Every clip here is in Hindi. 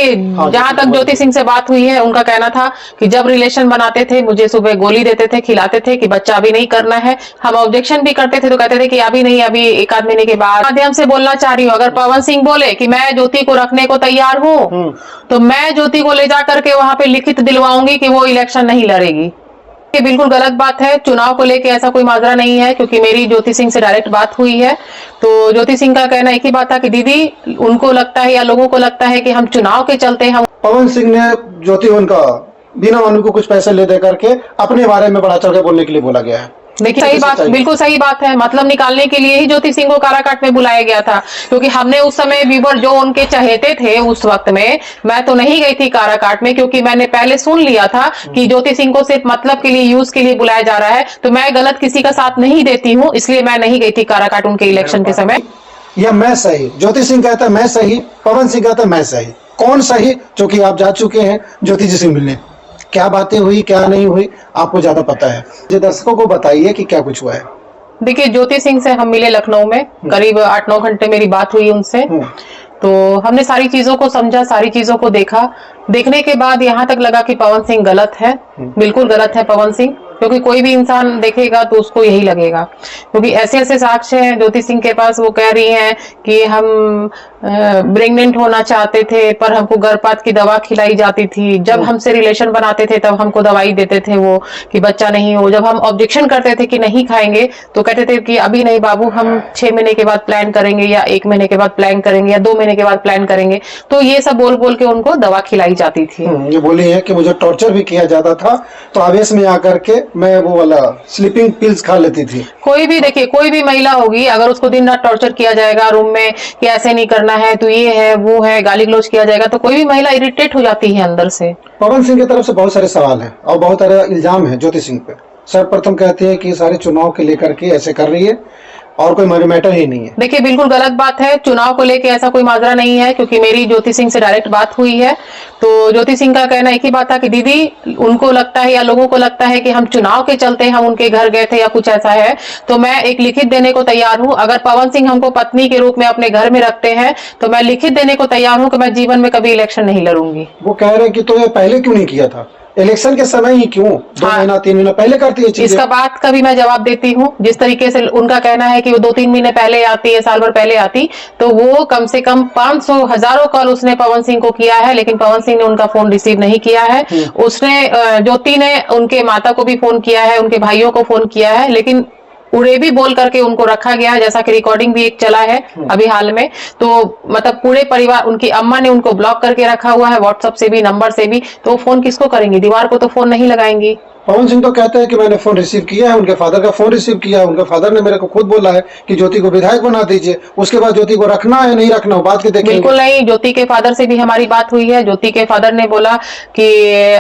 देखिए जहां तक ज्योति सिंह से बात हुई है, उनका कहना था कि जब रिलेशन बनाते थे मुझे सुबह गोली देते थे, खिलाते थे कि बच्चा अभी नहीं करना है। हम ऑब्जेक्शन भी करते थे तो कहते थे कि अभी नहीं, अभी एक आध महीने के बाद। माध्यम से बोलना चाह रही हूँ, अगर पवन सिंह बोले कि मैं ज्योति को रखने को तैयार हूँ तो मैं ज्योति को ले जा करके वहां पे लिखित दिलवाऊंगी कि वो इलेक्शन नहीं लड़ेगी। ये बिल्कुल गलत बात है। चुनाव को लेके ऐसा कोई माजरा नहीं है, क्योंकि मेरी ज्योति सिंह से डायरेक्ट बात हुई है। तो ज्योति सिंह का कहना एक ही बात था कि दीदी उनको लगता है या लोगों को लगता है कि हम चुनाव के चलते हम पवन सिंह ने ज्योति उनका बिना मानू को कुछ पैसे ले दे करके अपने बारे में बढ़ा चढ़ के बोलने के लिए बोला गया है। देखिए सही बात, बिल्कुल सही बात है। मतलब निकालने के लिए ही ज्योति सिंह को काराकाट में बुलाया गया था, क्योंकि हमने उस समय व्यूवर जो उनके चहेते थे उस वक्त में, मैं तो नहीं गई थी काराकाट में, क्योंकि मैंने पहले सुन लिया था कि ज्योति सिंह को सिर्फ मतलब के लिए, यूज के लिए बुलाया जा रहा है। तो मैं गलत किसी का साथ नहीं देती हूँ, इसलिए मैं नहीं गई थी काराकाट उनके इलेक्शन के समय। या मैं सही, ज्योति सिंह कहता है मैं सही, पवन सिंह कहता है मैं सही। कौन सही? जो कि आप जा चुके हैं ज्योति जी से मिलने, क्या बातें हुई क्या नहीं हुई आपको ज्यादा पता है। जो दर्शकों को बताइए कि क्या कुछ हुआ है। देखिए ज्योति सिंह से हम मिले लखनऊ में, करीब 8-9 घंटे मेरी बात हुई उनसे। तो हमने सारी चीजों को समझा, सारी चीजों को देखा। देखने के बाद यहाँ तक लगा कि पवन सिंह गलत है, बिल्कुल गलत है पवन सिंह, क्योंकि कोई भी इंसान देखेगा तो उसको यही लगेगा। क्योंकि ऐसे ऐसे साक्ष्य हैं ज्योति सिंह के पास। वो कह रही हैं कि हम प्रेग्नेंट होना चाहते थे पर हमको गर्भपात की दवा खिलाई जाती थी। जब हमसे रिलेशन बनाते थे तब हमको दवाई देते थे वो कि बच्चा नहीं हो। जब हम ऑब्जेक्शन करते थे कि नहीं खाएंगे तो कहते थे कि अभी नहीं बाबू, हम 6 महीने के बाद प्लान करेंगे, या 1 महीने के बाद प्लान करेंगे, या 2 महीने के बाद प्लान करेंगे। तो ये सब बोल बोल के उनको दवा खिलाई जाती थी। ये बोली है कि मुझे टॉर्चर भी किया जाता था, तो आवेश में आकर के मैं वो वाला स्लीपिंग पिल्स खा लेती थी। कोई भी देखिए, कोई भी महिला होगी, अगर उसको दिन रात टॉर्चर किया जाएगा रूम में कि ऐसे नहीं करना है, तो ये है वो है, गाली गलौज किया जाएगा, तो कोई भी महिला इरिटेट हो जाती है अंदर से। पवन सिंह की तरफ से बहुत सारे सवाल हैं और बहुत सारे इल्जाम है ज्योति सिंह पे। सर्वप्रथम कहते हैं कि सारे चुनाव के लेकर के ऐसे कर रही है और कोई मैटर ही नहीं है। देखिए बिल्कुल गलत बात है। चुनाव को लेके ऐसा कोई माजरा नहीं है, क्योंकि मेरी ज्योति सिंह से डायरेक्ट बात हुई है। तो ज्योति सिंह का कहना एक ही बात था कि दीदी उनको लगता है या लोगों को लगता है कि हम चुनाव के चलते हम उनके घर गए थे या कुछ ऐसा है। तो मैं एक लिखित देने को तैयार हूं। अगर पवन सिंह हमको पत्नी के रूप में अपने घर में रखते हैं तो मैं लिखित देने को तैयार हूं कि मैं जीवन में कभी इलेक्शन नहीं लड़ूंगी। वो कह रहे हैं कि तो ये पहले क्यों नहीं किया था, इलेक्शन के समय ही क्यों? 2 महीना 3 महीना पहले करती है चीजें। इसका बात का भी मैं जवाब देती हूँ। जिस तरीके से उनका कहना है कि वो 2-3 महीने पहले आती है, साल भर पहले आती, तो वो कम से कम 500 हजारों कॉल उसने पवन सिंह को किया है, लेकिन पवन सिंह ने उनका फोन रिसीव नहीं किया है। उसने ज्योति ने उनके माता को भी फोन किया है, उनके भाइयों को फोन किया है, लेकिन उड़े भी बोल करके उनको रखा गया है, जैसा कि रिकॉर्डिंग भी एक चला है अभी हाल में। तो मतलब पूरे परिवार, उनकी अम्मा ने उनको ब्लॉक करके रखा हुआ है, व्हाट्सएप से भी, नंबर से भी। तो फोन किसको करेंगी? दीवार को तो फोन नहीं लगाएंगी। पवन सिंह तो कहते हैं कि मैंने फोन रिसीव किया है, उनके फादर का फोन रिसीव किया है, उनके फादर ने मेरे को खुद बोला है कि ज्योति को विधायक बना दीजिए, उसके बाद ज्योति को रखना है नहीं रखना बात के देखेंगे। बिल्कुल नहीं, ज्योति के फादर से भी हमारी बात हुई है। ज्योति के फादर ने बोला कि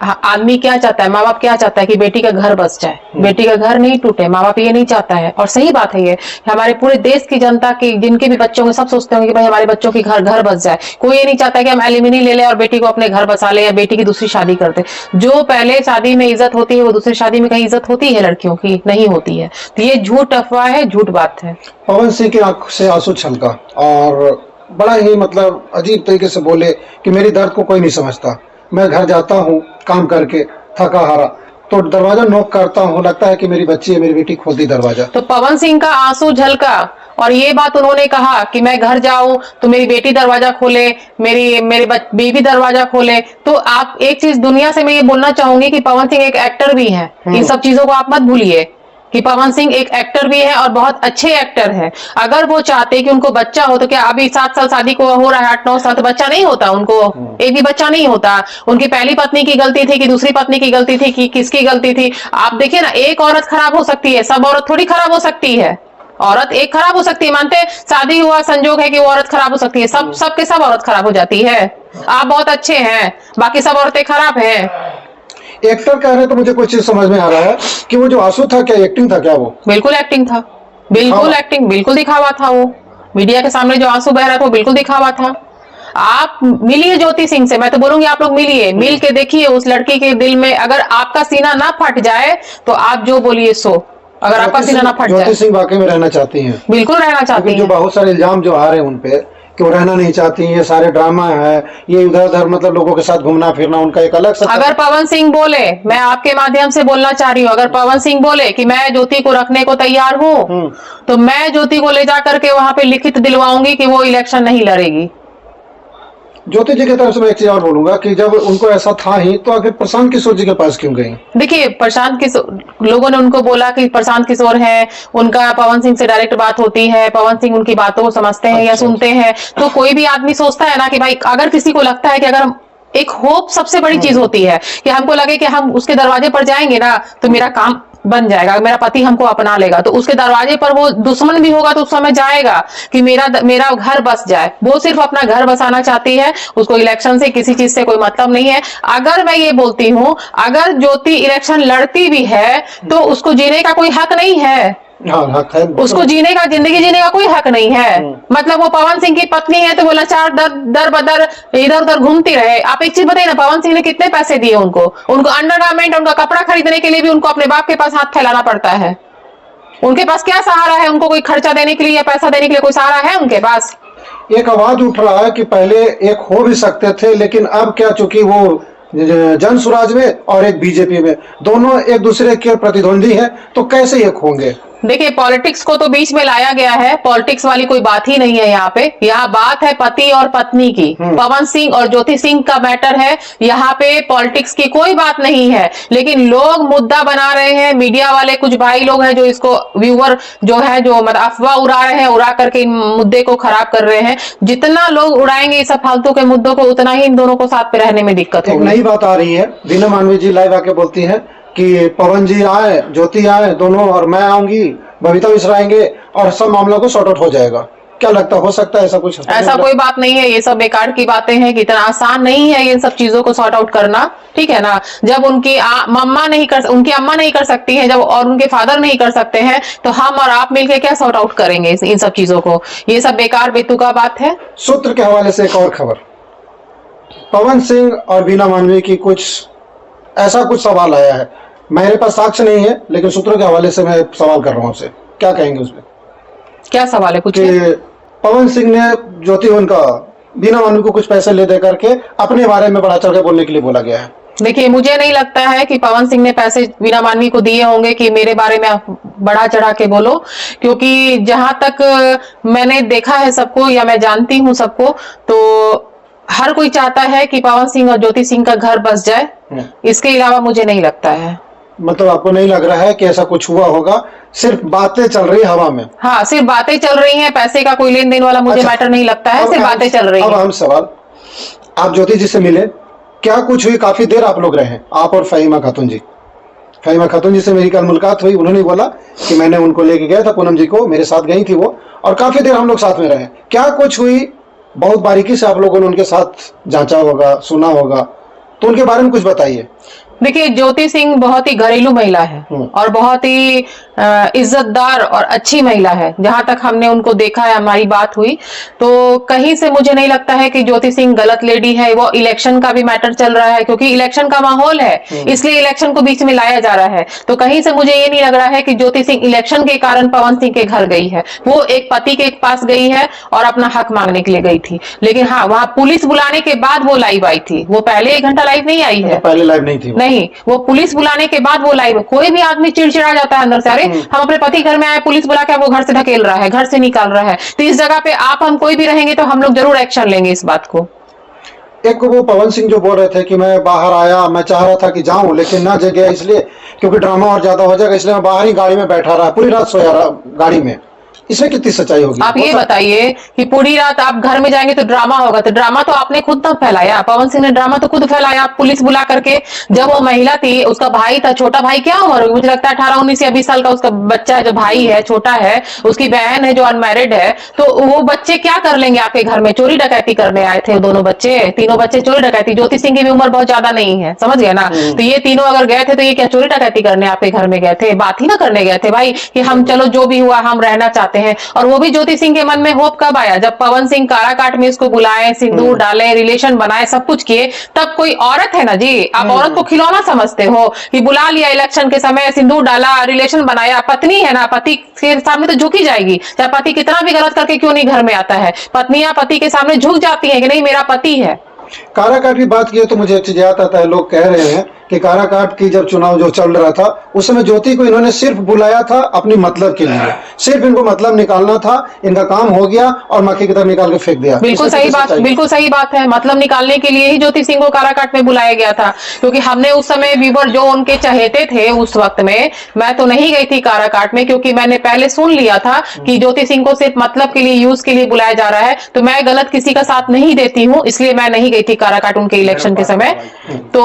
आदमी क्या चाहता है, माँ बाप क्या चाहता है कि बेटी का घर बस जाए, बेटी का घर नहीं टूटे, माँ बाप ये नहीं चाहता है। और सही बात है ये, हमारे पूरे देश की जनता की, जिनके भी बच्चों के, सब सोचते होंगे कि भाई हमारे बच्चों की घर बस जाए। कोई ये नहीं चाहता कि हम एलिमिनी ले ले और बेटी को अपने घर बसा ले या बेटी की दूसरी शादी करते। जो पहले शादी में इज्जत होती है वो दूसरी शादी में कहीं इज्जत होती है लड़कियों की? नहीं होती है। तो ये झूठ अफवाह है, झूठ बात है। पवन सिंह की आंख से आंसू छलका और बड़ा ही मतलब अजीब तरीके से बोले कि मेरी दर्द को कोई नहीं समझता। मैं घर जाता हूँ काम करके थका हारा, तो दरवाजा नॉक करता हूँ, लगता है कि मेरी बच्ची है, मेरी बेटी खोलती दरवाजा। तो पवन सिंह का आंसू झलका और ये बात उन्होंने कहा कि मैं घर जाऊं तो मेरी बेटी दरवाजा खोले, मेरी बेबी दरवाजा खोले। तो आप एक चीज दुनिया से मैं ये बोलना चाहूंगी कि पवन सिंह एक एक्टर भी है। इन सब चीजों को आप मत भूलिए कि पवन सिंह एक एक्टर भी है और बहुत अच्छे एक्टर है। अगर वो चाहते कि उनको बच्चा हो तो क्या अभी 7 साल शादी को हो रहा है, 8-9 साल, तो बच्चा नहीं होता उनको? एक भी बच्चा नहीं होता। उनकी पहली पत्नी की गलती थी कि दूसरी पत्नी की गलती थी कि किसकी गलती थी? आप देखिए ना, एक औरत खराब हो सकती है, सब औरत थोड़ी खराब हो सकती है। औरत एक खराब हो सकती है, मानते हैं शादी हुआ संजोग है कि वो औरत खराब हो सकती है। सब के सब औरत खराब हो जाती है। आप बहुत अच्छे हैं, बाकी सब औरतें खराब हैं। एक्टर कह रहे तो मुझे कुछ चीज समझ में आ रहा है कि वो जो आंसू था क्या एक्टिंग था क्या? वो बिल्कुल एक्टिंग था, बिल्कुल एक्टिंग, बिल्कुल दिखावा था। वो मीडिया के सामने जो आंसू बह रहा था वो बिल्कुल दिखावा था। आप मिलिए ज्योति सिंह से, मैं तो बोलूंगी आप लोग मिलिए, मिल के देखिए उस लड़की के दिल में। अगर आपका सीना ना फट जाए तो आप जो बोलिए सो, अगर आपका सीना ना फट जाए। ज्योति सिंह वाकई में रहना चाहती हैं? बिल्कुल रहना चाहती हैं। जो बहुत सारे इल्जाम जो आ रहे हैं उनपे कि वो रहना नहीं चाहती, ये सारे ड्रामा है, ये इधर उधर मतलब लोगों के साथ घूमना फिरना, उनका एक अलग सा। अगर पवन सिंह बोले, मैं आपके माध्यम से बोलना चाह रही हूँ, अगर पवन सिंह बोले कि मैं ज्योति को रखने को तैयार हूँ, तो मैं ज्योति को ले जा करके वहां पे लिखित दिलवाऊंगी कि वो इलेक्शन नहीं लड़ेगी। ज्योति जी की तरफ से मैं एक चीज और बोलूंगा कि जब उनको ऐसा था ही, तो आखिर प्रशांत किशोर जी के पास क्यों गई? देखिए, प्रशांत किशोर, लोगों ने उनको बोला कि प्रशांत किशोर हैं, उनका पवन सिंह से डायरेक्ट बात होती है, पवन सिंह उनकी बातों को समझते हैं या सुनते हैं। तो कोई भी आदमी सोचता है ना कि भाई, अगर किसी को लगता है कि अगर एक होप सबसे बड़ी चीज होती है कि हमको लगे कि हम उसके दरवाजे पर जाएंगे ना तो मेरा काम बन जाएगा, मेरा पति हमको अपना लेगा, तो उसके दरवाजे पर वो दुश्मन भी होगा तो उस समय जाएगा कि मेरा घर बस जाए। वो सिर्फ अपना घर बसाना चाहती है, उसको इलेक्शन से किसी चीज से कोई मतलब नहीं है। अगर मैं ये बोलती हूँ, अगर ज्योति इलेक्शन लड़ती भी है तो उसको जीने का कोई हक नहीं है। हाँ, हक है उसको जीने का, जिंदगी जीने का कोई हक नहीं है। मतलब वो पवन सिंह की पत्नी है तो वो लाचार दर बदर इधर उधर घूमती रहे। आप एक चीज बताइए ना, पवन सिंह ने कितने पैसे दिए उनको अंडरगारमेंट, उनका कपड़ा खरीदने के लिए भी उनको अपने बाप के पास हाथ फैलाना पड़ता है। उनके पास क्या सहारा है? उनको कोई खर्चा देने के लिए या पैसा देने के लिए कोई सहारा है उनके पास? एक आवाज उठ रहा है कि पहले एक हो भी सकते थे, लेकिन अब क्या, चूंकि वो जन स्वराज में और एक बीजेपी में, दोनों एक दूसरे के प्रतिद्वंदी है, तो कैसे एक होंगे? देखिए, पॉलिटिक्स को तो बीच में लाया गया है, पॉलिटिक्स वाली कोई बात ही नहीं है यहाँ पे। यहाँ बात है पति और पत्नी की, पवन सिंह और ज्योति सिंह का मैटर है। यहाँ पे पॉलिटिक्स की कोई बात नहीं है, लेकिन लोग मुद्दा बना रहे हैं। मीडिया वाले कुछ भाई लोग हैं जो इसको, व्यूअर जो है, जो मतलब अफवाह उड़ा रहे हैं, उड़ा करके इन मुद्दे को खराब कर रहे हैं। जितना लोग उड़ाएंगे इस फालतू के मुद्दों को, उतना ही इन दोनों को साथ पे रहने में दिक्कत होगी। नई बात आ रही है, बीना मानवी जी लाइव आके बोलती है कि पवन जी आए, ज्योति आए दोनों, और मैं आऊंगी, बबीता मिश्रा आएंगे और सब मामलों को सॉर्ट आउट हो जाएगा। क्या लगता हो सकता है ऐसा कुछ? ऐसा कोई बात नहीं है, ये सब बेकार की बातें हैं कि इतना आसान नहीं है इन सब चीजों को सॉर्ट आउट करना, ठीक है ना। जब उनकी उनकी अम्मा नहीं कर सकती है, जब और उनके फादर नहीं कर सकते हैं, तो हम और आप मिलकर क्या सॉर्ट आउट करेंगे इन सब चीजों को? ये सब बेकार बेतुका बात है। सूत्र के हवाले से एक और खबर, पवन सिंह और बीना मानवी की ऐसा कुछ सवाल आया है। मेरे पास साक्ष्य नहीं है, लेकिन सूत्रों के हवाले से मैं सवाल कर रहा हूं आपसे, क्या कहेंगे उसमें? क्या सवाल है? कुछ कि पवन सिंह ने ज्योति उनका बीना मानवी को कुछ पैसे ले दे करके अपने बारे में बड़ा चढ़ के बोलने के लिए बोला गया है। देखिए, मुझे नहीं लगता है कि पवन सिंह ने पैसे बीना मानवी को दिए होंगे कि मेरे बारे में बड़ा चढ़ा के बोलो, क्योंकि जहां तक मैंने देखा है सबको, या मैं जानती हूं सबको, तो हर कोई चाहता है कि पवन सिंह और ज्योति सिंह का घर बस जाए। इसके अलावा मुझे नहीं लगता है। मतलब आपको नहीं लग रहा है कि ऐसा कुछ हुआ होगा, सिर्फ बातें चल रही हवा में? हाँ, सिर्फ बातें चल रही हैं, पैसे का कोई लेन देन वाला मुझे मैटर नहीं लगता है, सिर्फ बातें चल रही हैं। अब हम सवाल, आप ज्योति जी से मिले, क्या कुछ हुई? काफी देर आप लोग रहे, आप और फहीमा खातून जी। फहीमा खातून जी से मेरी कल मुलाकात हुई, उन्होंने बोला कि मैंने उनको लेके गया था, पूनम जी को, मेरे साथ गई थी वो, और काफी देर हम लोग साथ में रहे। क्या कुछ हुई? बहुत बारीकी से आप लोगों ने उनके साथ जांचा होगा, सुना होगा, तो उनके बारे में कुछ बताइए। देखिए, ज्योति सिंह बहुत ही घरेलू महिला है और बहुत ही इज्जतदार और अच्छी महिला है। जहां तक हमने उनको देखा है, हमारी बात हुई, तो कहीं से मुझे नहीं लगता है कि ज्योति सिंह गलत लेडी है। वो इलेक्शन का भी मैटर चल रहा है, क्योंकि इलेक्शन का माहौल है, इसलिए इलेक्शन को बीच में लाया जा रहा है। तो कहीं से मुझे ये नहीं लग रहा है कि ज्योति सिंह इलेक्शन के कारण पवन सिंह के घर गई है। वो एक पति के पास गई है और अपना हक मांगने के लिए गई थी। लेकिन हाँ, वहां पुलिस बुलाने के बाद वो लाइव आई थी। वो पहले 1 घंटा लाइव नहीं आई है। पहले लाइव नहीं थी वो। नहीं, वो पुलिस बुलाने के बाद वो लाइव। कोई भी आदमी चिड़चिड़ा जाता है अंदर से, अरे हम अपने पति घर में आए, पुलिस बुला के वो घर से ढकेल रहा है, घर से निकाल रहा है। तो इस जगह पे आप हम कोई भी रहेंगे तो हम लोग जरूर एक्शन लेंगे इस बात को। एक वो पवन सिंह जो बोल रहे थे कि मैं बाहर आया, मैं चाह रहा था कि जाऊं, लेकिन ना जगह, इसलिए क्योंकि ड्रामा और ज्यादा हो जाएगा, इसलिए मैं बाहर ही गाड़ी में बैठा रहा, पूरी रात सोया रहा गाड़ी में। इसमें कितनी सच्चाई होगी? आप ये बताइए कि पूरी रात आप घर में जाएंगे तो ड्रामा होगा, तो ड्रामा तो आपने खुद तब फैलाया। पवन सिंह ने ड्रामा तो खुद फैलाया, पुलिस बुला करके। जब वो महिला थी, उसका भाई था, छोटा भाई, क्या उम्र होगी, मुझे लगता है 18, 19 या 20 साल का उसका बच्चा है, जो भाई है, छोटा है, उसकी बहन है जो अनमैरिड है। तो वो बच्चे क्या कर लेंगे आपके घर में? चोरी डकैती करने आए थे दोनों बच्चे, तीनों बच्चे चोरी डकैती। ज्योति सिंह की भी उम्र बहुत ज्यादा नहीं है, समझ गए ना। तो ये तीनों अगर गए थे तो ये क्या चोरी डकैती करने आपके घर में गए थे? बात ही ना करने गए थे भाई कि हम चलो जो भी हुआ हम रहना चाहते जाते हैं। और वो भी ज्योति सिंह के मन में होप कब आया, जब पवन सिंह काराकाट में इसको बुलाए, सिंदूर डाले, रिलेशन बनाए, सब कुछ किए, तब कोई औरत है ना जी, आप औरत को खिलौना समझते हो कि बुला लिया इलेक्शन के समय, सिंदूर डाला, रिलेशन बनाया, पत्नी है ना, पति के सामने तो झुकी जाएगी, चाहे पति कितना भी गलत करके क्यों नहीं घर में आता है, पत्नियां पति के सामने झुक जाती है कि नहीं मेरा पति है। काराकाट की बात की तो मुझे एक चीज याद आता है, लोग कह रहे हैं कि काराकाट की जब चुनाव जो चल रहा था उस समय ज्योति को इन्होंने सिर्फ बुलाया था अपनी मतलब के लिए, सिर्फ इनको मतलब निकालना था, इनका काम हो गया और मक्खी की तरह निकाल के फेंक दिया। बिल्कुल सही बात, बिल्कुल सही बात है। मतलब निकालने के लिए ही ज्योति सिंह को काराकाट में बुलाया गया था, क्योंकि हमने उस समय व्यूवर जो उनके चहेते थे उस वक्त में, मैं तो नहीं गई थी काराकाट में, क्योंकि मैंने पहले सुन लिया था कि ज्योति सिंह को सिर्फ मतलब के लिए, यूज के लिए बुलाया जा रहा है, तो मैं गलत किसी का साथ नहीं देती हूँ, इसलिए मैं नहीं गई थी काराकाट उनके इलेक्शन के समय। तो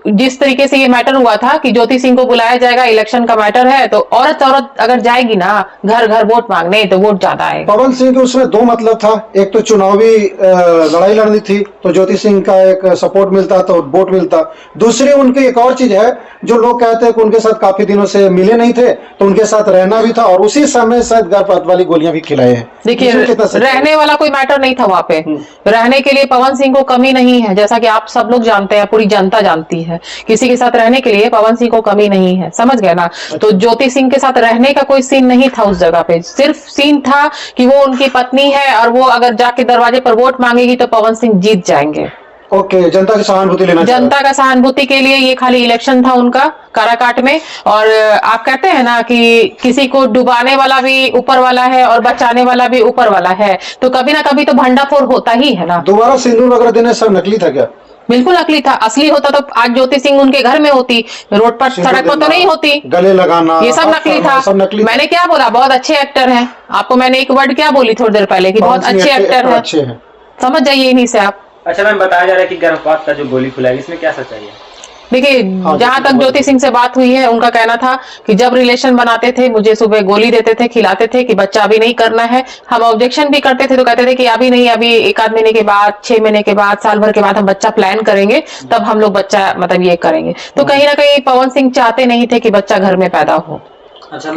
जिस तरीके से ये मैटर हुआ था कि ज्योति सिंह को बुलाया जाएगा, इलेक्शन का मैटर है, तो औरत अगर जाएगी ना घर घर वोट मांगने तो वोट ज्यादा आएगा। पवन सिंह के उसमें दो मतलब था, एक तो चुनावी लड़ाई लड़नी थी तो ज्योति सिंह का एक सपोर्ट मिलता तो वोट मिलता, दूसरी उनकी एक और चीज है जो लोग कहते हैं कि उनके साथ काफी दिनों से मिले नहीं थे तो उनके साथ रहना भी था, और उसी समय शायद गर्भपात वाली गोलियां भी खिलाए हैं। देखिए, रहने वाला कोई मैटर नहीं था वहां पे, रहने के लिए पवन सिंह को कमी नहीं है, जैसा कि आप सब लोग जानते हैं, पूरी जनता जानती है, किसी के साथ रहने के लिए पवन सिंह को कमी नहीं है, समझ गए ना। तो ज्योति सिंह के साथ रहने का कोई सीन नहीं था उस जगह पे, सिर्फ सीन था कि वो उनकी पत्नी है और वो अगर जाके दरवाजे पर वोट मांगेगी तो पवन सिंह जीत जाएंगे। ओके, जनता की सहानुभूति लेना, जनता का सहानुभूति के लिए ये खाली इलेक्शन था उनका काराकाट में। और आप कहते हैं ना कि किसी को डुबाने वाला भी ऊपर वाला है और बचाने वाला भी ऊपर वाला है, तो कभी ना कभी तो भंडाफोड़ होता ही है ना। दोबारा सिंदूर वगैरह देने सब नकली था क्या? बिल्कुल नकली था, असली होता तो आज ज्योति सिंह उनके घर में होती, रोड पर सड़क पर तो नहीं होती। गले लगाना ये सब नकली था, सब नकली। मैंने क्या बोला, बहुत अच्छे एक्टर हैं, आपको मैंने एक वर्ड क्या बोली थोड़ी देर पहले कि बहुत अच्छे एक्टर हैं, अच्छे हैं, समझ जाइए इन्हीं से आप। अच्छा मैम, बताया जा रहा है कि गर्भपात का जो गोली खुलाई, इसमें क्या सच्चाई है? देखिए, जहां तक ज्योति सिंह से बात हुई है, उनका कहना था कि जब रिलेशन बनाते थे मुझे सुबह गोली देते थे, खिलाते थे कि बच्चा अभी नहीं करना है, हम ऑब्जेक्शन भी करते थे तो कहते थे कि अभी नहीं, अभी 1 आध महीने के बाद, 6 महीने के बाद, साल भर के बाद हम बच्चा प्लान करेंगे, तब हम लोग बच्चा मतलब ये करेंगे। तो कहीं ना कहीं पवन सिंह चाहते नहीं थे कि बच्चा घर में पैदा हो। अच्छा।